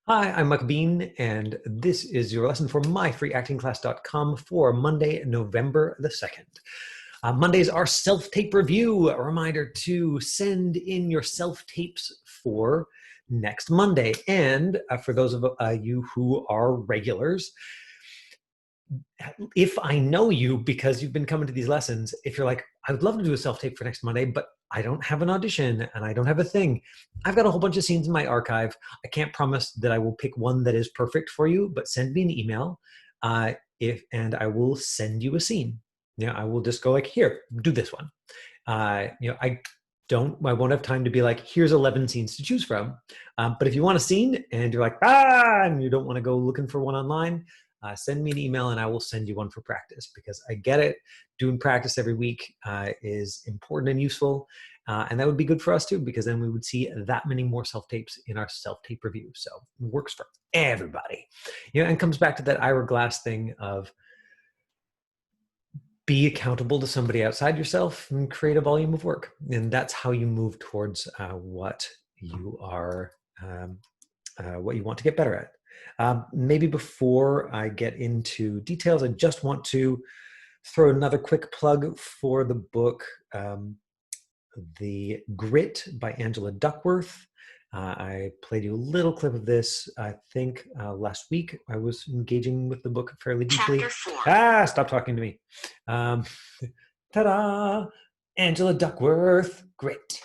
Hi, I'm Mike Bean, and this is your lesson for myfreeactingclass.com for Monday, November the 2nd. Mondays are self-tape review. A reminder to send in your self-tapes for next Monday. And for those of you who are regulars, if I know you because you've been coming to these lessons, if you're like, I would love to do a self-tape for next Monday, but I don't have an audition and I don't have a thing. I've got a whole bunch of scenes in my archive. I can't promise that I will pick one that is perfect for you, but send me an email and I will send you a scene. I will just go like, here, do this one. I won't have time to be like, here's 11 scenes to choose from. But if you want a scene and you're like, and you don't want to go looking for one online, send me an email and I will send you one for practice, because I get it. Doing practice every week is important and useful. And that would be good for us too, because then we would see that many more self-tapes in our self-tape review. So it works for everybody. And comes back to that Ira Glass thing of be accountable to somebody outside yourself and create a volume of work. And that's how you move towards what you are, what you want to get better at. Maybe before I get into details, I just want to throw another quick plug for the book, The Grit by Angela Duckworth. I played you a little clip of this, I think last week. I was engaging with the book fairly deeply. Chapter 4. Stop talking to me. Ta-da! Angela Duckworth, Grit.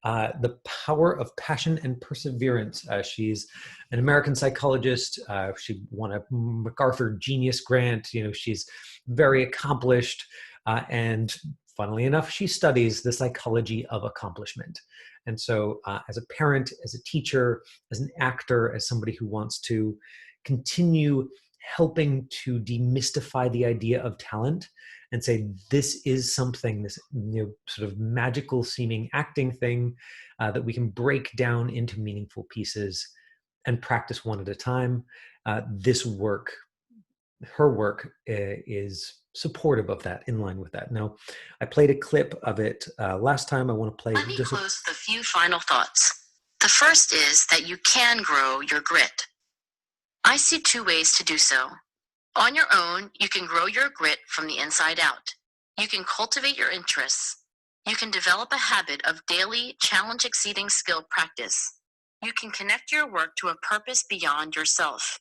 The Power of Passion and Perseverance. She's an American psychologist. She won a MacArthur Genius Grant. She's very accomplished, and funnily enough, she studies the psychology of accomplishment. And so as a parent, as a teacher, as an actor, as somebody who wants to continue helping to demystify the idea of talent and say, this is something, this sort of magical seeming acting thing that we can break down into meaningful pieces and practice one at a time. This work, her work, is supportive of that, in line with that. Now, I played a clip of it last time. I want to play. Let me close with a few final thoughts. The first is that you can grow your grit. I see two ways to do so. On your own, you can grow your grit from the inside out. You can cultivate your interests. You can develop a habit of daily, challenge-exceeding skill practice. You can connect your work to a purpose beyond yourself.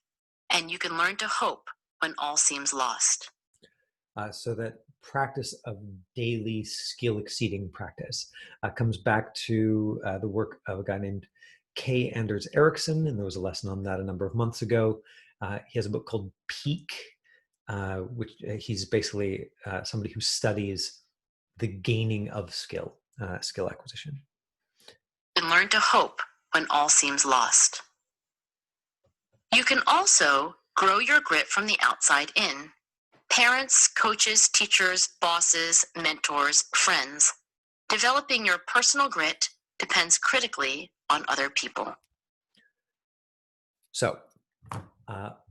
And you can learn to hope when all seems lost. So that practice of daily skill exceeding practice comes back to the work of a guy named K. Anders Ericsson, and there was a lesson on that a number of months ago. He has a book called Peak, which he's basically somebody who studies the gaining of skill acquisition. And learn to hope when all seems lost. You can also grow your grit from the outside in. Parents, coaches, teachers, bosses, mentors, friends. Developing your personal grit depends critically on other people. So,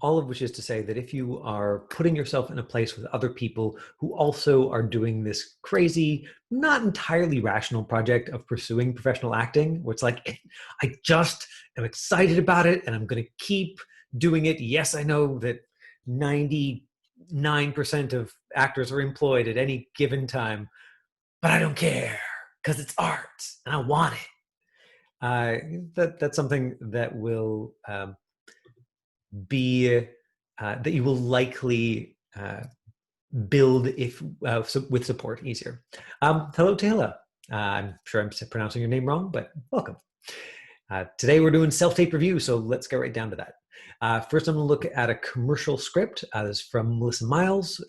all of which is to say that if you are putting yourself in a place with other people who also are doing this crazy, not entirely rational project of pursuing professional acting, where it's like, I just am excited about it and I'm going to keep doing it. Yes, I know that 99% of actors are employed at any given time, but I don't care because it's art and I want it. That's something that will be that you will likely build if with support easier. Hello, Taylor. I'm sure I'm pronouncing your name wrong, but welcome. Today we're doing self-tape review, so let's get right down to that. First, I'm going to look at a commercial script. This is from Melissa Miles,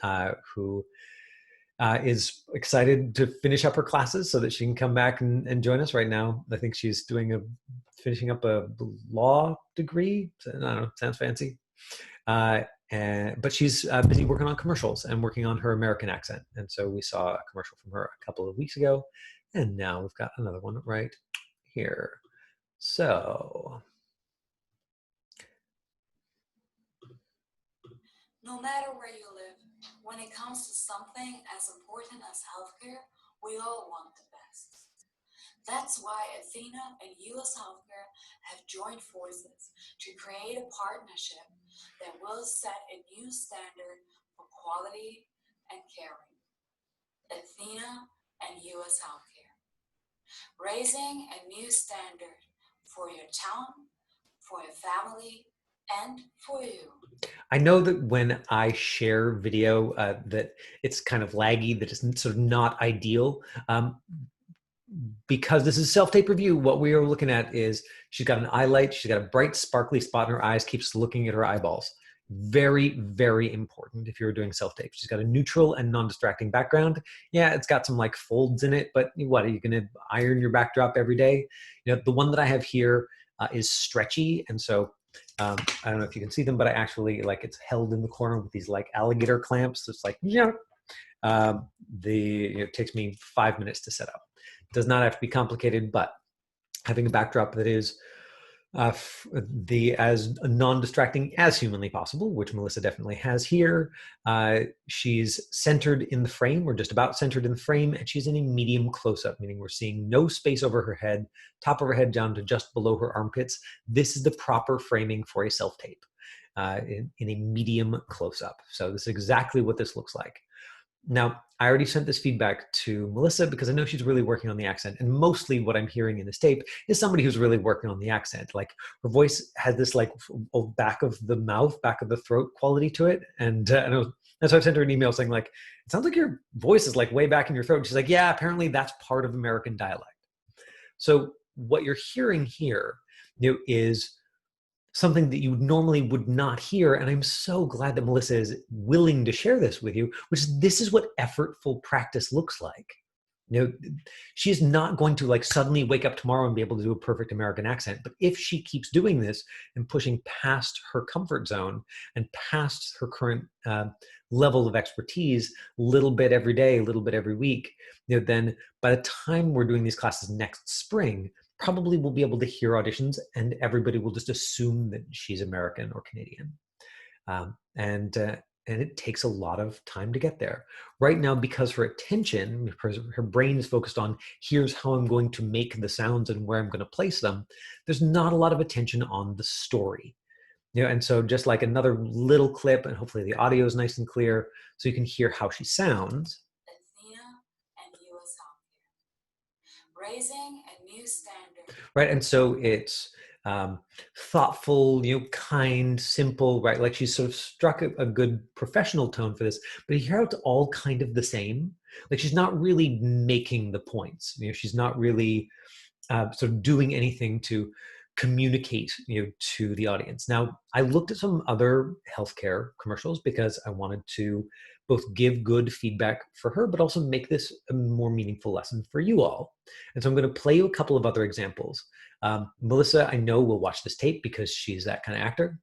who is excited to finish up her classes so that she can come back and join us right now. I think she's finishing up a law degree. I don't know, sounds fancy. But she's busy working on commercials and working on her American accent. And so we saw a commercial from her a couple of weeks ago, and now we've got another one right here. So, no matter where you live, when it comes to something as important as healthcare, we all want the best. That's why Athena and US Healthcare have joined forces to create a partnership that will set a new standard for quality and caring. Athena and US Healthcare. Raising a new standard for your town, for your family, and for you. I know that when I share video that it's kind of laggy, that it's sort of not ideal. Because this is self-tape review, what we are looking at is she's got an eyelight, she's got a bright sparkly spot in her eyes, keeps looking at her eyeballs. Very, very important if you're doing self-tape. She's got a neutral and non-distracting background. Yeah, it's got some like folds in it, but what, are you gonna iron your backdrop every day? You know, the one that I have here is stretchy, and so I don't know if you can see them, but I actually like it's held in the corner with these like alligator clamps. It's like, yeah, it takes me 5 minutes to set up. It does not have to be complicated, but having a backdrop that is as non-distracting as humanly possible, which Melissa definitely has here. She's centered in the frame, or just about centered in the frame, and she's in a medium close-up, meaning we're seeing no space over her head, top of her head down to just below her armpits. This is the proper framing for a self-tape in a medium close-up. So this is exactly what this looks like. Now, I already sent this feedback to Melissa because I know she's really working on the accent. And mostly what I'm hearing in this tape is somebody who's really working on the accent. Like her voice has this like back of the mouth, back of the throat quality to it. And so I sent her an email saying like, it sounds like your voice is like way back in your throat. And she's like, yeah, apparently that's part of American dialect. So what you're hearing here, is something that you normally would not hear. And I'm so glad that Melissa is willing to share this with you, which is this is what effortful practice looks like. She's not going to like suddenly wake up tomorrow and be able to do a perfect American accent. But if she keeps doing this and pushing past her comfort zone and past her current level of expertise, little bit every day, a little bit every week, then by the time we're doing these classes next spring, probably we'll be able to hear auditions and everybody will just assume that she's American or Canadian. And it takes a lot of time to get there. Right now, because her attention, because her brain is focused on here's how I'm going to make the sounds and where I'm going to place them, there's not a lot of attention on the story. And so just like another little clip, and hopefully the audio is nice and clear so you can hear how she sounds. Athena and US Healthcare. Raising a new standard. Right, and so it's thoughtful, kind, simple, right? Like she's sort of struck a good professional tone for this, but you hear how it's all kind of the same. Like she's not really making the points. She's not really sort of doing anything to communicate, to the audience. Now, I looked at some other healthcare commercials because I wanted to both give good feedback for her, but also make this a more meaningful lesson for you all. And so I'm going to play you a couple of other examples. Melissa, I know, will watch this tape because she's that kind of actor.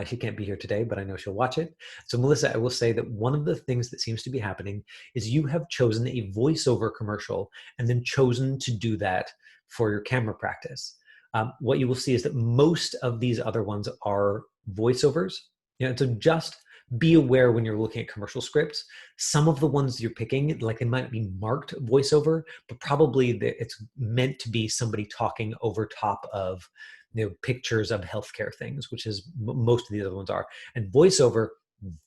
She can't be here today, but I know she'll watch it. So Melissa, I will say that one of the things that seems to be happening is you have chosen a voiceover commercial and then chosen to do that for your camera practice. What you will see is that most of these other ones are voiceovers. So just be aware when you're looking at commercial scripts. Some of the ones you're picking, like they might be marked voiceover, but probably it's meant to be somebody talking over top of pictures of healthcare things, which is most of the other ones are. And voiceover,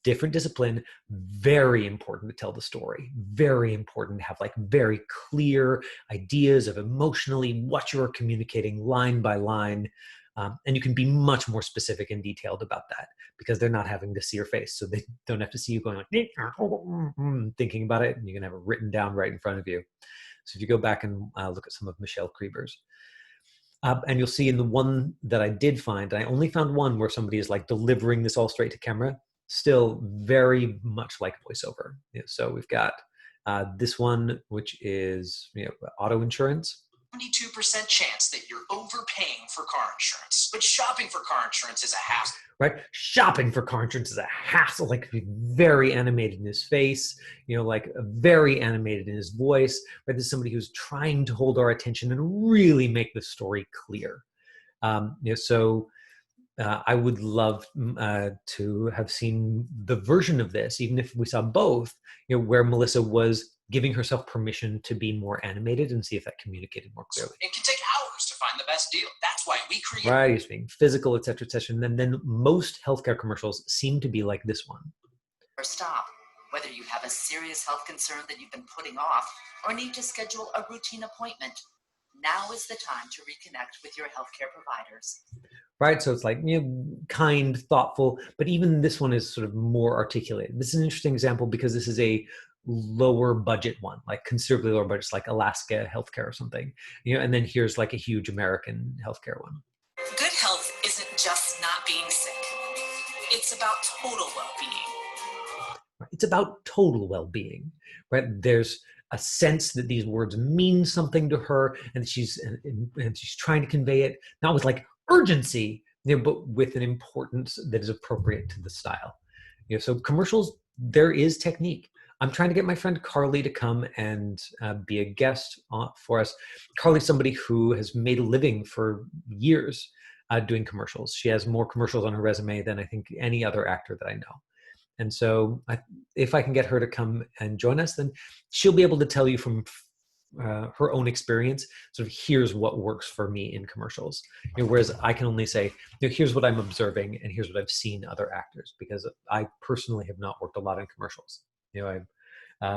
different discipline, very important to tell the story. Very important to have like very clear ideas of emotionally what you're communicating line by line. And you can be much more specific and detailed about that because they're not having to see your face. So they don't have to see you going like, thinking about it, and you can have it written down right in front of you. So if you go back and look at some of Michelle Krieber's, and you'll see in the one that I did find, I only found one where somebody is like delivering this all straight to camera, still very much like voiceover. So we've got this one, which is auto insurance. 72% chance that you're overpaying for car insurance. But shopping for car insurance is a hassle. Right? Shopping for car insurance is a hassle. Like very animated in his face, like very animated in his voice. Right? This is somebody who's trying to hold our attention and really make the story clear. So I would love to have seen the version of this, even if we saw both, where Melissa was giving herself permission to be more animated and see if that communicated more clearly. It can take hours to find the best deal. That's why we create. Right, he's being physical, et cetera, et cetera. And then most healthcare commercials seem to be like this one. Or stop. Whether you have a serious health concern that you've been putting off or need to schedule a routine appointment, now is the time to reconnect with your healthcare providers. Right, so it's like, kind, thoughtful, but even this one is sort of more articulated. This is an interesting example because this is a lower budget one, like considerably lower budget, like Alaska healthcare or something, and then here's like a huge American healthcare one. Good health isn't just not being sick. It's about total well-being. It's about total well-being, right? There's a sense that these words mean something to her, and she's trying to convey it, not with like urgency, but with an importance that is appropriate to the style. So commercials, there is technique. I'm trying to get my friend Carly to come and be a guest for us. Carly's somebody who has made a living for years doing commercials. She has more commercials on her resume than I think any other actor that I know. And so if I can get her to come and join us, then she'll be able to tell you from her own experience, sort of here's what works for me in commercials. Whereas I can only say, here's what I'm observing and here's what I've seen other actors, because I personally have not worked a lot in commercials.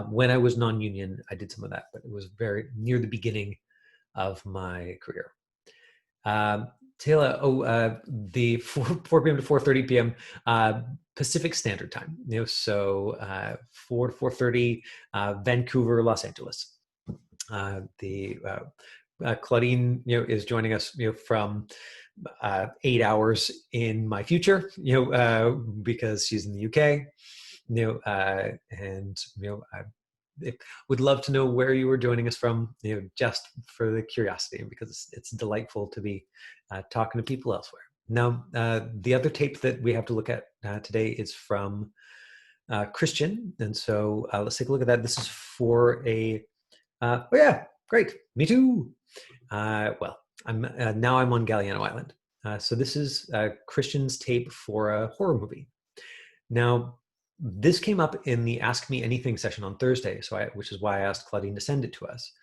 When I was non-union, I did some of that, but it was very near the beginning of my career. Taylor, the 4 p.m. to 4:30 p.m. Pacific Standard Time. So 4 to 4:30, Vancouver, Los Angeles. Claudine, is joining us, from 8 hours in my future, because she's in the UK. I would love to know where you were joining us from, just for the curiosity, because it's delightful to be talking to people elsewhere. Now, the other tape that we have to look at today is from Christian. And so let's take a look at that. This is for oh yeah, great. Me too. Well, I'm on Galliano Island. So this is Christian's tape for a horror movie. Now, this came up in the Ask Me Anything session on Thursday, which is why I asked Claudine to send it to us.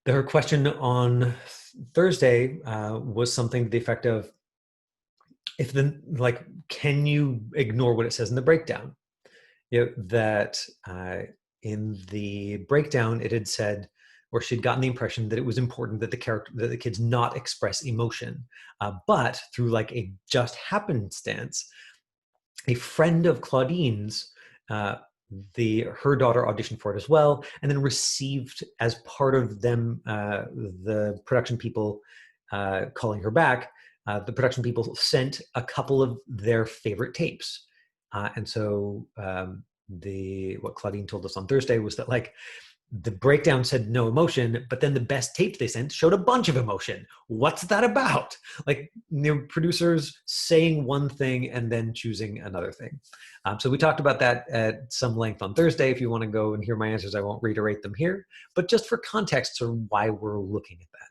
Her question on Thursday was something to the effect of, can you ignore what it says in the breakdown? That in the breakdown it had said, or she'd gotten the impression that it was important that the kids not express emotion, but through like a just happenstance, a friend of Claudine's, her daughter auditioned for it as well, and then received, as part of them, the production people calling her back, the production people sent a couple of their favorite tapes. And so what Claudine told us on Thursday was that the breakdown said no emotion, but then the best tape they sent showed a bunch of emotion. What's that about? Producers saying one thing and then choosing another thing. So we talked about that at some length on Thursday. If you want to go and hear my answers, I won't reiterate them here, but just for context, sort of why we're looking at that.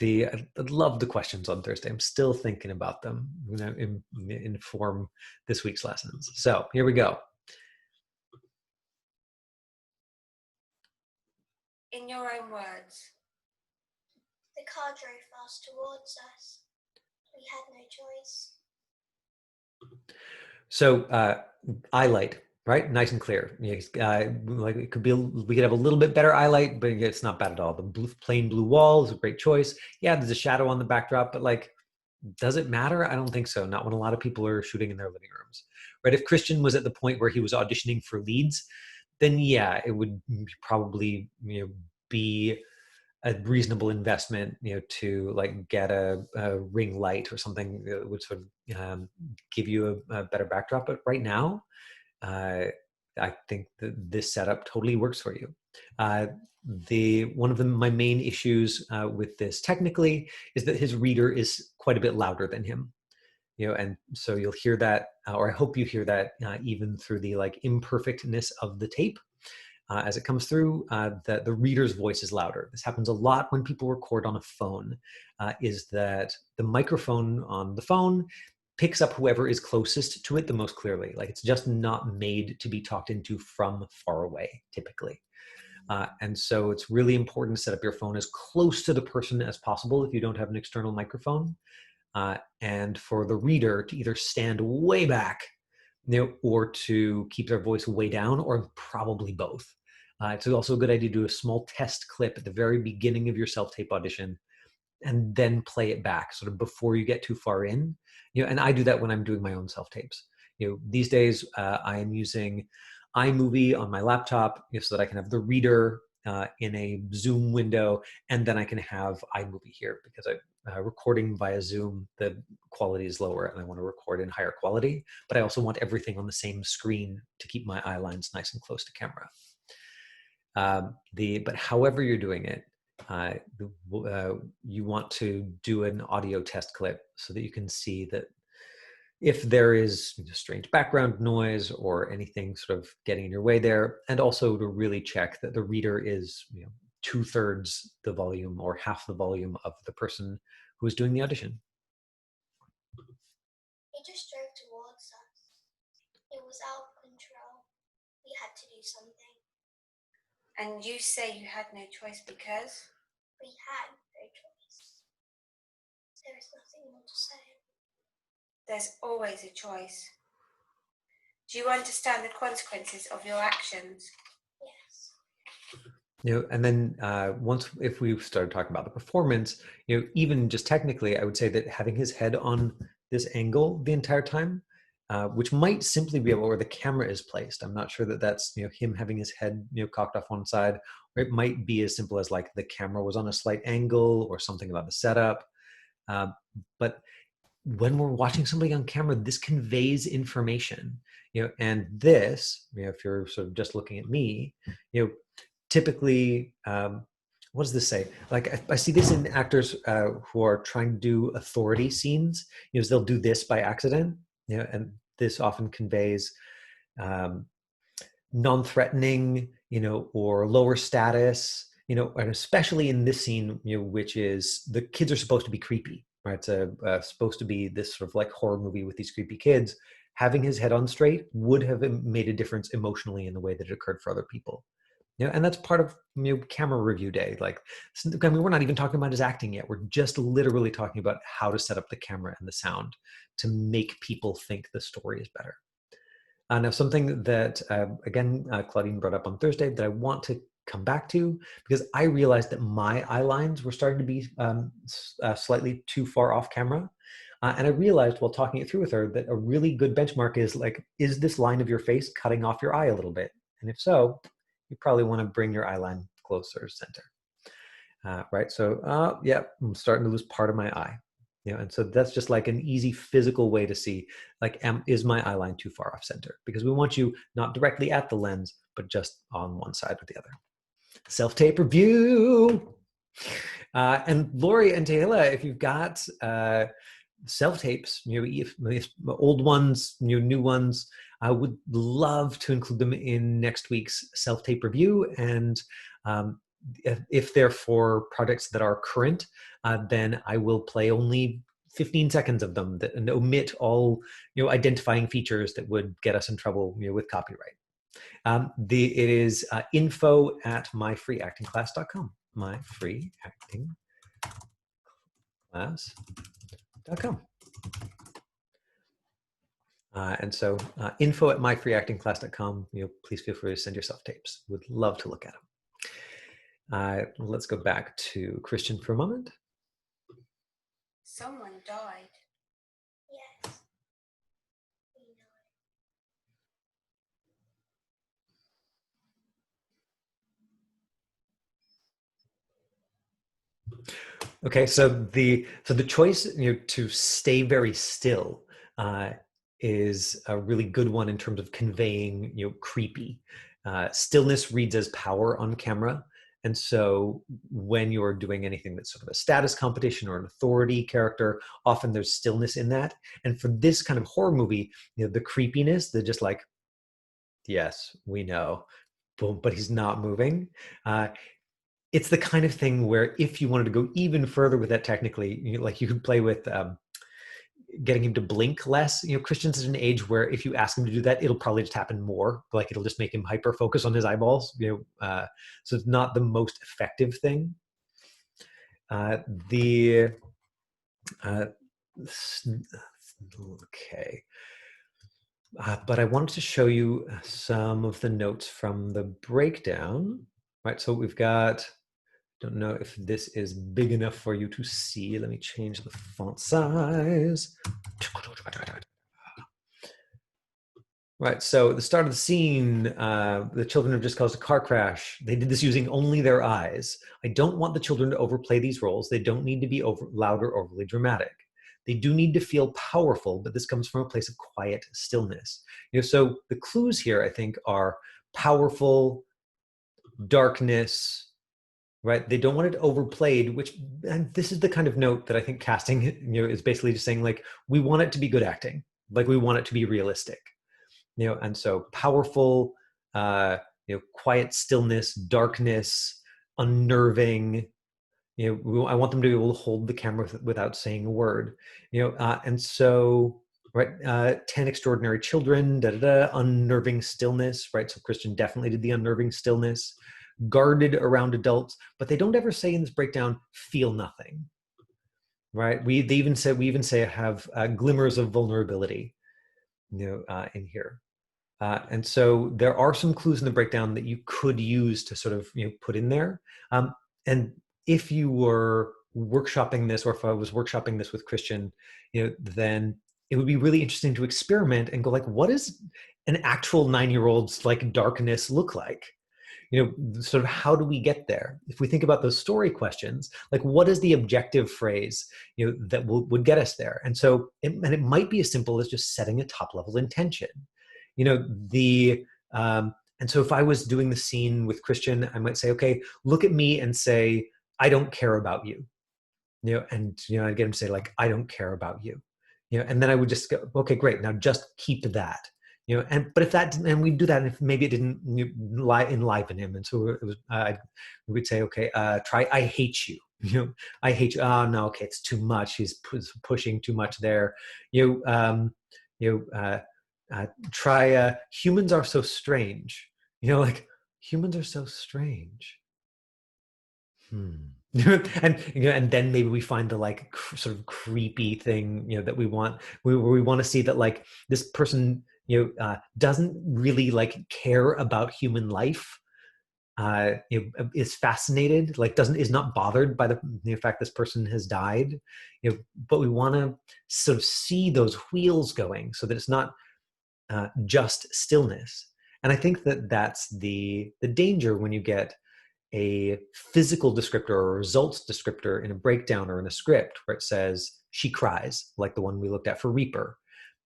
I love the questions on Thursday. I'm still thinking about them, inform this week's lessons. So here we go. In your own words. The car drove fast towards us. We had no choice. So eyelight, right? Nice and clear. It could be. We could have a little bit better eyelight, but it's not bad at all. The plain blue wall is a great choice. Yeah, there's a shadow on the backdrop, but does it matter? I don't think so. Not when a lot of people are shooting in their living rooms, right? If Christian was at the point where he was auditioning for leads, then yeah, it would probably be a reasonable investment to get a ring light or something that would sort of give you a better backdrop. But right now, I think that this setup totally works for you. One of my main issues with this technically is that his reader is quite a bit louder than him. And so you'll hear that, or I hope you hear that even through the imperfectness of the tape. As it comes through, that the reader's voice is louder. This happens a lot when people record on a phone, is that the microphone on the phone picks up whoever is closest to it the most clearly. It's just not made to be talked into from far away, typically. And so it's really important to set up your phone as close to the person as possible if you don't have an external microphone. And for the reader to either stand way back, or to keep their voice way down, or probably both. It's also a good idea to do a small test clip at the very beginning of your self-tape audition and then play it back sort of before you get too far in. And I do that when I'm doing my own self-tapes. These days I am using iMovie on my laptop so that I can have the reader in a Zoom window, and then I can have iMovie here because recording via Zoom, the quality is lower and I want to record in higher quality, but I also want everything on the same screen to keep my eye lines nice and close to camera. But however you're doing it, you want to do an audio test clip so that you can see that if there is strange background noise or anything sort of getting in your way there, and also to really check that the reader is 2/3 the volume or half the volume of the person who is doing the audition. He just drove towards us. It was out of control. We had to do something. And you say you had no choice because? We had no choice. There is nothing more to say. There's always a choice. Do you understand the consequences of your actions? Yes. And then if we started talking about the performance, even just technically, I would say that having his head on this angle the entire time, which might simply be where the camera is placed. I'm not sure that that's him having his head cocked off one side, or it might be as simple as like the camera was on a slight angle or something about the setup. But when we're watching somebody on camera, this conveys information, and this, if you're sort of just looking at me, typically, what does this say? Like I see this in actors who are trying to do authority scenes, they'll do this by accident, and this often conveys non-threatening, or lower status, and especially in this scene, which is the kids are supposed to be creepy, right? It's supposed to be this sort of like horror movie with these creepy kids. Having his head on straight would have made a difference emotionally in the way that it occurred for other people. And that's part of camera review day. Like, I mean, we're not even talking about his acting yet. We're just literally talking about how to set up the camera and the sound to make people think the story is better. Now, something that, again, Claudine brought up on Thursday that I want to come back to, because I realized that my eye lines were starting to be slightly too far off camera. And I realized while talking it through with her that a really good benchmark is like, is this line of your face cutting off your eye a little bit? And if so, you probably want to bring your eye line closer center. Right, so yeah, I'm starting to lose part of my eye. And so that's just like an easy physical way to see, like, is my eye line too far off center? Because we want you not directly at the lens, but just on one side or the other. Self-tape review. And Lori and Taylor, if you've got self-tapes, if old ones, new ones, I would love to include them in next week's self-tape review. And if they're for projects that are current, then I will play only 15 seconds of them and omit all identifying features that would get us in trouble with copyright. It is info@myfreeactingclass.com. myfreeactingclass.com. And so info@myfreeactingclass.com. Please feel free to send yourself tapes. Would love to look at them. Let's go back to Christian for a moment. Someone died. Yes. We know. Okay, so the choice to stay very still is a really good one in terms of conveying creepy. Stillness reads as power on camera. And so when you're doing anything that's sort of a status competition or an authority character, often there's stillness in that. And for this kind of horror movie, the creepiness, they're just like, yes, we know, boom, but he's not moving. It's the kind of thing where if you wanted to go even further with that technically, like you could play with, getting him to blink less. Christian's at an age where if you ask him to do that, it'll probably just happen more. Like it'll just make him hyper focus on his eyeballs. So it's not the most effective thing. Okay. But I wanted to show you some of the notes from the breakdown. Right, so we've got, don't know if this is big enough for you to see. Let me change the font size. Right, so at the start of the scene, the children have just caused a car crash. They did this using only their eyes. I don't want the children to overplay these roles. They don't need to be loud or overly dramatic. They do need to feel powerful, but this comes from a place of quiet stillness. So the clues here, I think, are powerful, darkness, right? They don't want it overplayed, and this is the kind of note that I think casting, is basically just saying, like, we want it to be good acting. Like, we want it to be realistic. And so powerful, quiet stillness, darkness, unnerving. I want them to be able to hold the camera without saying a word. And so, right, 10 extraordinary children, unnerving stillness, right? So Christian definitely did the unnerving stillness, guarded around adults, but they don't ever say in this breakdown, feel nothing, right? We even say have glimmers of vulnerability, in here. And so there are some clues in the breakdown that you could use to sort of, put in there. And if you were workshopping this, or if I was workshopping this with Christian, then it would be really interesting to experiment and go like, what does an actual 9-year-old's like darkness look like? Sort of how do we get there? If we think about those story questions, like what is the objective phrase, that would get us there? And so, it might be as simple as just setting a top level intention. And so if I was doing the scene with Christian, I might say, okay, look at me and say, I don't care about you. And I'd get him to say like, I don't care about you. And then I would just go, okay, great. Now just keep that. But if that didn't, and we'd do that, and if maybe it didn't enliven him, and so it was, we'd say, okay, try, I hate you. I hate you. Oh no, okay, it's too much. He's pushing too much there. Try, humans are so strange. Like humans are so strange. And then maybe we find the like sort of creepy thing, that we want. We want to see that like this person, doesn't really like care about human life. Is fascinated, like is not bothered by the fact this person has died. But we want to sort of see those wheels going, so that it's not just stillness. And I think that that's the danger when you get a physical descriptor or a results descriptor in a breakdown or in a script where it says she cries, like the one we looked at for Reaper.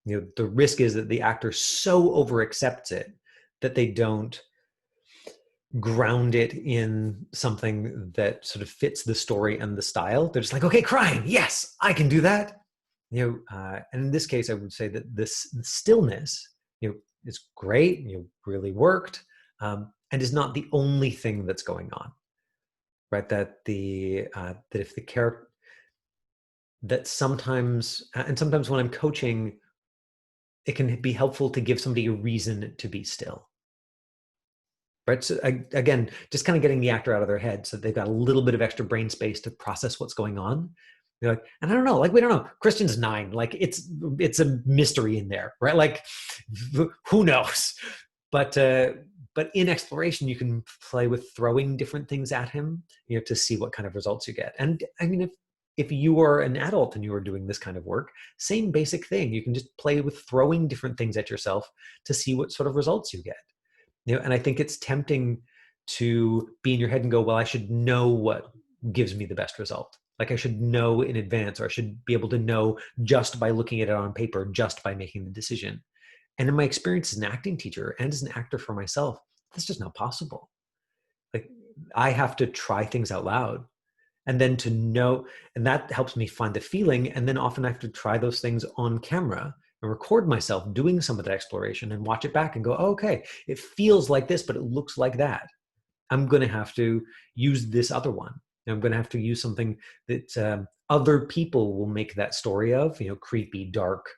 The risk is that the actor so over accepts it that they don't ground it in something that sort of fits the story and the style. They're just like, okay, crying, yes, I can do that. And in this case, I would say that this stillness, is great, really worked, and is not the only thing that's going on, right? That that if the character, that sometimes when I'm coaching, it can be helpful to give somebody a reason to be still, right? So again, just kind of getting the actor out of their head so they've got a little bit of extra brain space to process what's going on. Like, and I don't know, like, we don't know. Christian's 9, like it's a mystery in there, right? Like, who knows? But in exploration, you can play with throwing different things at him, to see what kind of results you get. And I mean, if you are an adult and you are doing this kind of work, same basic thing. You can just play with throwing different things at yourself to see what sort of results you get. And I think it's tempting to be in your head and go, well, I should know what gives me the best result. Like I should know in advance, or I should be able to know just by looking at it on paper, just by making the decision. And in my experience as an acting teacher and as an actor for myself, that's just not possible. Like I have to try things out loud, and then to know, and that helps me find the feeling. And then often I have to try those things on camera and record myself doing some of that exploration and watch it back and go, oh, okay, it feels like this, but it looks like that. I'm going to have to use this other one. I'm going to have to use something that other people will make that story of, you know, creepy, dark,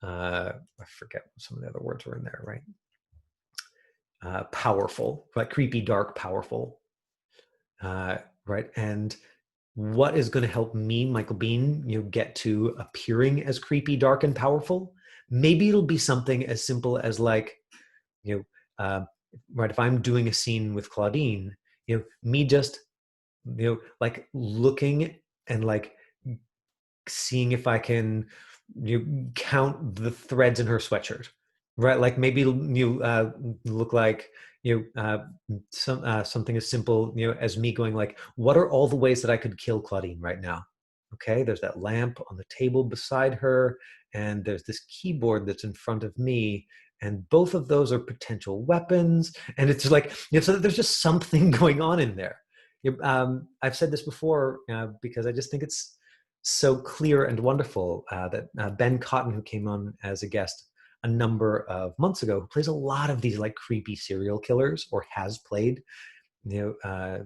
I forget some of the other words were in there, right? Powerful, like creepy, dark, powerful, right? And what is going to help me, Michael Bean, you know, get to appearing as creepy, dark, and powerful? Maybe it'll be something as simple as like, you know, right, if I'm doing a scene with Claudine, you know, me just, you know, like looking and like seeing if I can, you know, count the threads in her sweatshirt, right? Like maybe you look like, you know, something as simple, you know, as me going like, what are all the ways that I could kill Claudine right now? Okay, there's that lamp on the table beside her, and there's this keyboard that's in front of me, and both of those are potential weapons. And it's like, you know, so there's just something going on in there. I've said this before because I just think it's so clear and wonderful that Ben Cotton, who came on as a guest a number of months ago, who plays a lot of these like creepy serial killers, or has played, you know,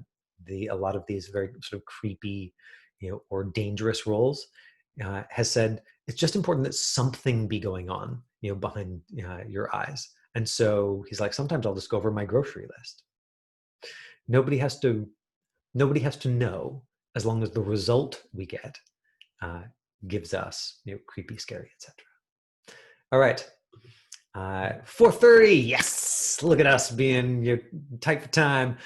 a lot of these very sort of creepy, you know, or dangerous roles, has said it's just important that something be going on, you know, behind your eyes. And so he's like, sometimes I'll just go over my grocery list. Nobody has to know, as long as the result we get gives us, you know, creepy, scary, etc. All right. 4:30. Yes. Look at us being, you know, tight for time.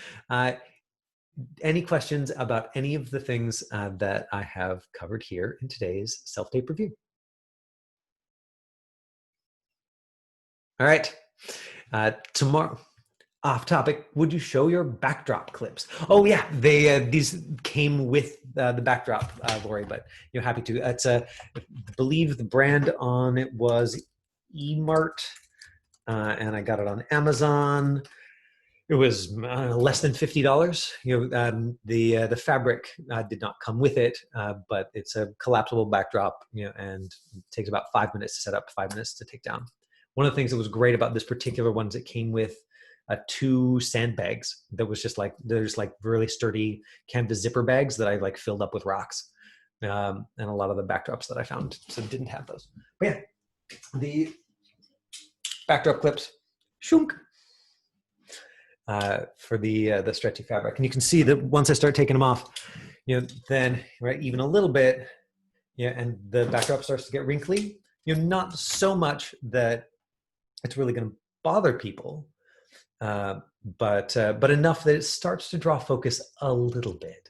Any questions about any of the things that I have covered here in today's self-tape review? All right. Tomorrow, off topic, would you show your backdrop clips? Oh yeah, they these came with the backdrop, Lori, but you're happy to. It's I believe the brand on it was eMart, and I got it on Amazon. It was less than $50. You know, the fabric did not come with it, but it's a collapsible backdrop, you know, and it takes about 5 minutes to set up, 5 minutes to take down. One of the things that was great about this particular one is it came with 2 sandbags that was just like, there's like really sturdy canvas zipper bags that I like filled up with rocks, and a lot of the backdrops that I found so didn't have those. But yeah, the backdrop clips, shunk. For the stretchy fabric, and you can see that once I start taking them off, you know, then right, even a little bit, yeah, and the backdrop starts to get wrinkly. You know, not so much that it's really going to bother people, but enough that it starts to draw focus a little bit.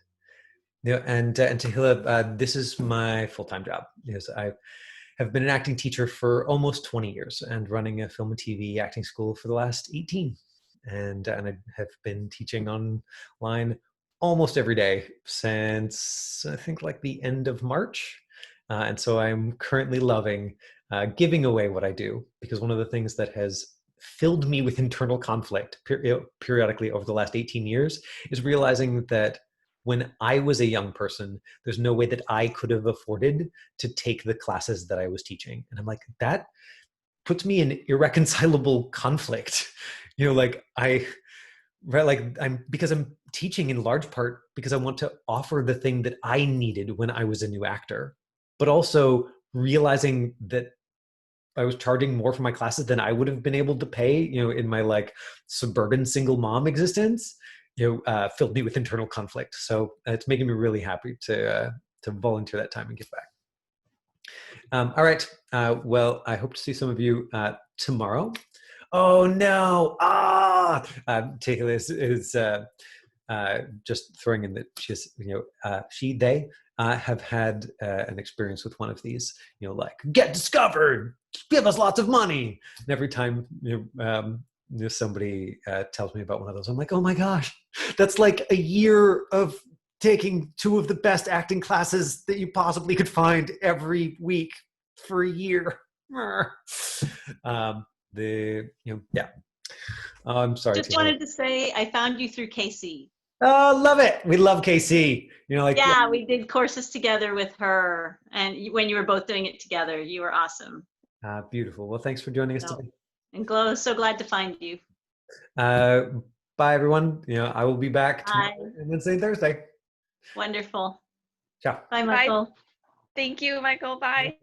You know, and Tahila, this is my full-time job because I have been an acting teacher for almost 20 years and running a film and TV acting school for the last 18. And I have been teaching online almost every day since I think like the end of March. And so I'm currently loving giving away what I do, because one of the things that has filled me with internal conflict periodically over the last 18 years is realizing that when I was a young person, there's no way that I could have afforded to take the classes that I was teaching. And I'm like, that puts me in irreconcilable conflict. You know, like because I'm teaching in large part because I want to offer the thing that I needed when I was a new actor, but also realizing that I was charging more for my classes than I would have been able to pay, you know, in my like suburban single mom existence, you know, filled me with internal conflict. So it's making me really happy to volunteer that time and give back. All right. Well, I hope to see some of you tomorrow. Oh no! Taylor is just throwing in that she's, you know, they have had an experience with one of these, you know, like get discovered, give us lots of money. And every time somebody tells me about one of those, I'm like, oh my gosh, that's like a year of taking 2 of the best acting classes that you possibly could find every week for a year. Yeah. I'm sorry. Just wanted to say I found you through Casey. Oh, love it. We love Casey. You know, like yeah, we did courses together with her, and when you were both doing it together, you were awesome. Beautiful. Well, thanks for joining us today. And Glow, so glad to find you. Bye, everyone. You know, I will be back tomorrow, Wednesday and Thursday. Wonderful. Ciao. Bye, Michael. Bye. Thank you, Michael. Bye.